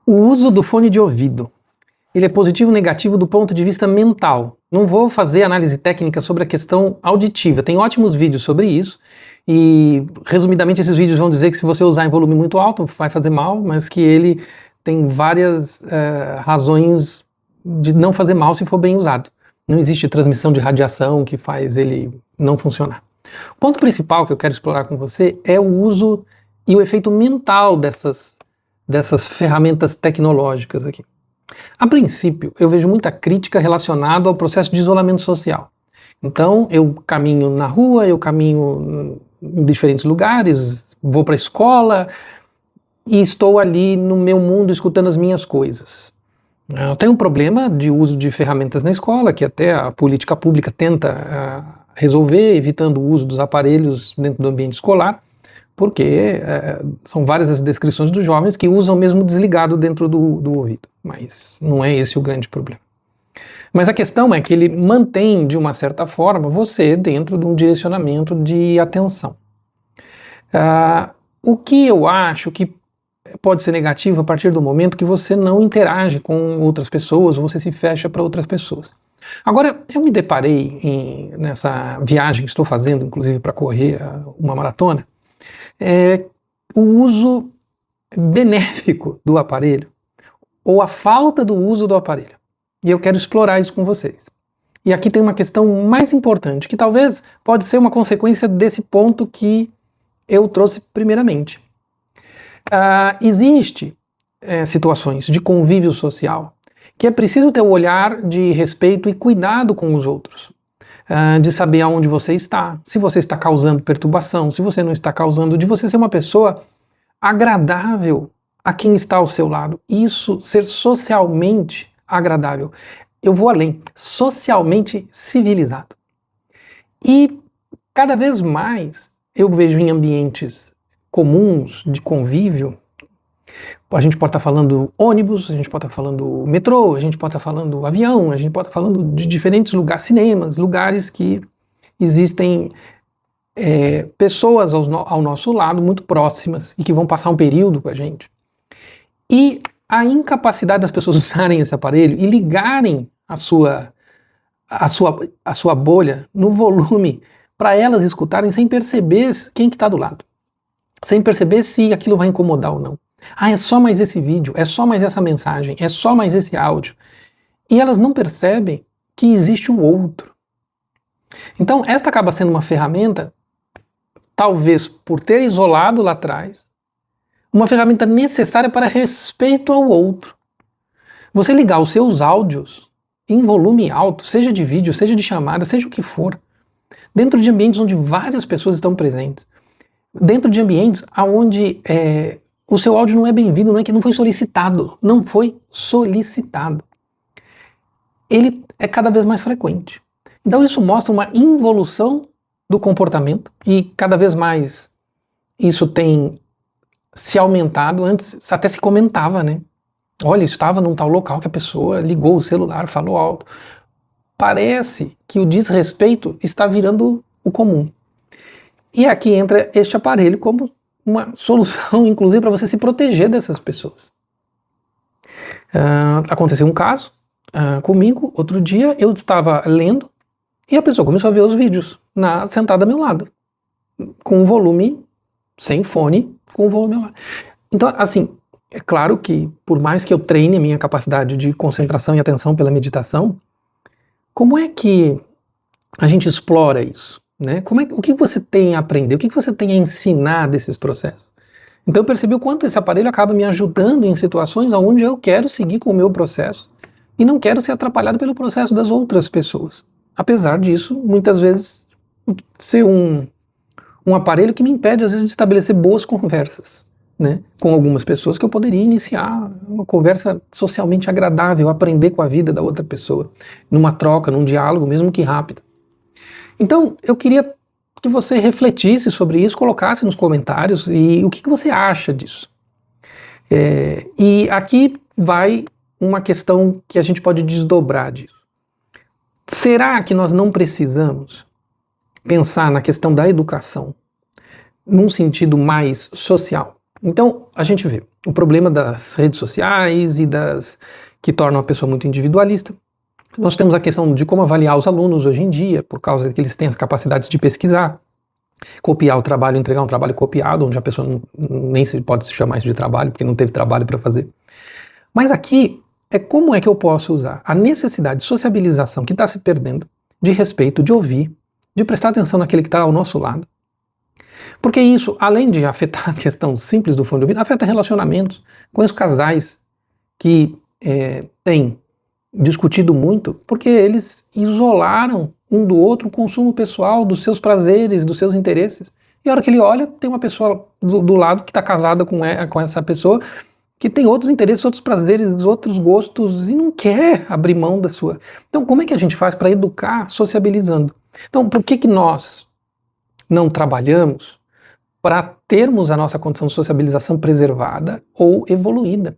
O uso do fone de ouvido, ele é positivo ou negativo do ponto de vista mental? Não vou fazer análise técnica sobre a questão auditiva, tem ótimos vídeos sobre isso, e resumidamente esses vídeos vão dizer que se você usar em volume muito alto vai fazer mal, mas que ele tem várias razões de não fazer mal se for bem usado. Não existe transmissão de radiação que faz ele não funcionar. O ponto principal que eu quero explorar com você é o uso e o efeito mental dessas ferramentas tecnológicas aqui. A princípio, eu vejo muita crítica relacionada ao processo de isolamento social. Então, eu caminho na rua, eu caminho em diferentes lugares, vou para a escola e estou ali no meu mundo escutando as minhas coisas. Eu tenho um problema de uso de ferramentas na escola, que até a política pública tenta resolver, evitando o uso dos aparelhos dentro do ambiente escolar, porque são várias as descrições dos jovens que usam mesmo desligado dentro do ouvido, mas não é esse o grande problema. Mas a questão é que ele mantém, de uma certa forma, você dentro de um direcionamento de atenção. O que eu acho que pode ser negativo a partir do momento que você não interage com outras pessoas, ou você se fecha para outras pessoas. Agora, eu me deparei nessa viagem que estou fazendo, inclusive para correr uma maratona, o uso benéfico do aparelho, ou a falta do uso do aparelho. E eu quero explorar isso com vocês. E aqui tem uma questão mais importante, que talvez pode ser uma consequência desse ponto que eu trouxe primeiramente. Existe situações de convívio social que é preciso ter um olhar de respeito e cuidado com os outros. De saber aonde você está, se você está causando perturbação, se você não está causando, de você ser uma pessoa agradável a quem está ao seu lado. Isso, ser socialmente agradável. Eu vou além, socialmente civilizado. E cada vez mais eu vejo em ambientes comuns de convívio, a gente pode estar falando ônibus, a gente pode estar falando metrô, a gente pode estar falando avião, a gente pode estar falando de diferentes lugares, cinemas, lugares que existem pessoas ao nosso lado, muito próximas, e que vão passar um período com a gente. E a incapacidade das pessoas usarem esse aparelho e ligarem a sua bolha no volume para elas escutarem sem perceber quem que está do lado, sem perceber se aquilo vai incomodar ou não. É só mais esse vídeo, é só mais essa mensagem, é só mais esse áudio. E elas não percebem que existe o outro. Então, esta acaba sendo uma ferramenta, talvez por ter isolado lá atrás, uma ferramenta necessária para respeito ao outro. Você ligar os seus áudios em volume alto, seja de vídeo, seja de chamada, seja o que for, dentro de ambientes onde várias pessoas estão presentes, dentro de ambientes onde o seu áudio não é bem-vindo, não é que não foi solicitado, não foi solicitado. Ele é cada vez mais frequente. Então isso mostra uma involução do comportamento e cada vez mais isso tem se aumentado. Antes até se comentava, né? Olha, estava num tal local que a pessoa ligou o celular, falou alto. Parece que o desrespeito está virando o comum. E aqui entra este aparelho como uma solução, inclusive, para você se proteger dessas pessoas. Aconteceu um caso comigo, outro dia eu estava lendo e a pessoa começou a ver os vídeos sentada ao meu lado, com o volume, sem fone, com o volume ao lado. Então, assim, é claro que por mais que eu treine a minha capacidade de concentração e atenção pela meditação, como é que a gente explora isso? Né? O que você tem a aprender? O que você tem a ensinar desses processos? Então eu percebi o quanto esse aparelho acaba me ajudando em situações onde eu quero seguir com o meu processo e não quero ser atrapalhado pelo processo das outras pessoas. Apesar disso, muitas vezes, ser um aparelho que me impede, às vezes, de estabelecer boas conversas, né, com algumas pessoas, que eu poderia iniciar uma conversa socialmente agradável, aprender com a vida da outra pessoa, numa troca, num diálogo, mesmo que rápido. Então, eu queria que você refletisse sobre isso, colocasse nos comentários e o que você acha disso. E aqui vai uma questão que a gente pode desdobrar disso. Será que nós não precisamos pensar na questão da educação num sentido mais social? Então, a gente vê o problema das redes sociais e que tornam a pessoa muito individualista. Nós temos a questão de como avaliar os alunos hoje em dia, por causa de que eles têm as capacidades de pesquisar, copiar o trabalho, entregar um trabalho copiado, onde a pessoa nem pode se chamar isso de trabalho, porque não teve trabalho para fazer. Mas aqui como é que eu posso usar a necessidade de sociabilização que está se perdendo, de respeito, de ouvir, de prestar atenção naquele que está ao nosso lado. Porque isso, além de afetar a questão simples do fone de ouvido, afeta relacionamentos. Conheço casais que têm discutido muito porque eles isolaram um do outro o consumo pessoal dos seus prazeres, dos seus interesses. E a hora que ele olha, tem uma pessoa do lado que está casada com essa pessoa, que tem outros interesses, outros prazeres, outros gostos e não quer abrir mão da sua. Então, como é que a gente faz para educar sociabilizando? Então, por que nós não trabalhamos para termos a nossa condição de sociabilização preservada ou evoluída?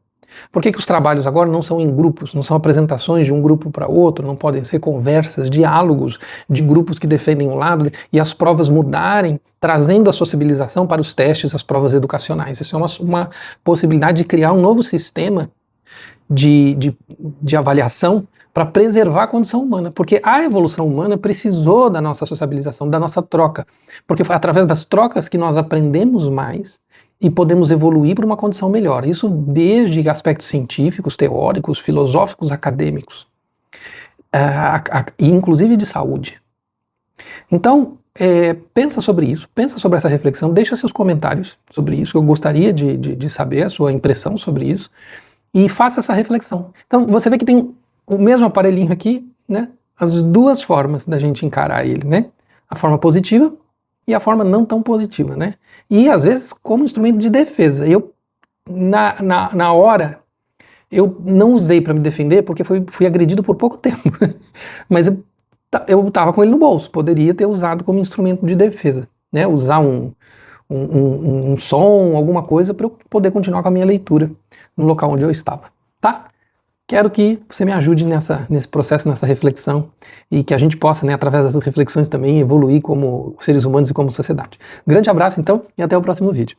Por que os trabalhos agora não são em grupos, não são apresentações de um grupo para outro, não podem ser conversas, diálogos de grupos que defendem um lado e as provas mudarem, trazendo a sociabilização para os testes, as provas educacionais? Isso é uma possibilidade de criar um novo sistema de avaliação para preservar a condição humana, porque a evolução humana precisou da nossa sociabilização, da nossa troca, porque foi através das trocas que nós aprendemos mais e podemos evoluir para uma condição melhor. Isso desde aspectos científicos, teóricos, filosóficos, acadêmicos, e inclusive de saúde. Então, pensa sobre isso, pensa sobre essa reflexão, deixa seus comentários sobre isso, eu gostaria de saber a sua impressão sobre isso, e faça essa reflexão. Então, você vê que tem o mesmo aparelhinho aqui, né? As duas formas da gente encarar ele, né? A forma positiva e a forma não tão positiva, né? E às vezes como instrumento de defesa. Eu, na hora, eu não usei para me defender porque fui agredido por pouco tempo. Mas eu estava com ele no bolso, poderia ter usado como instrumento de defesa, né? Usar um som, alguma coisa para eu poder continuar com a minha leitura no local onde eu estava, tá? Quero que você me ajude nesse processo, nessa reflexão, e que a gente possa, né, através dessas reflexões também, evoluir como seres humanos e como sociedade. Grande abraço, então, e até o próximo vídeo.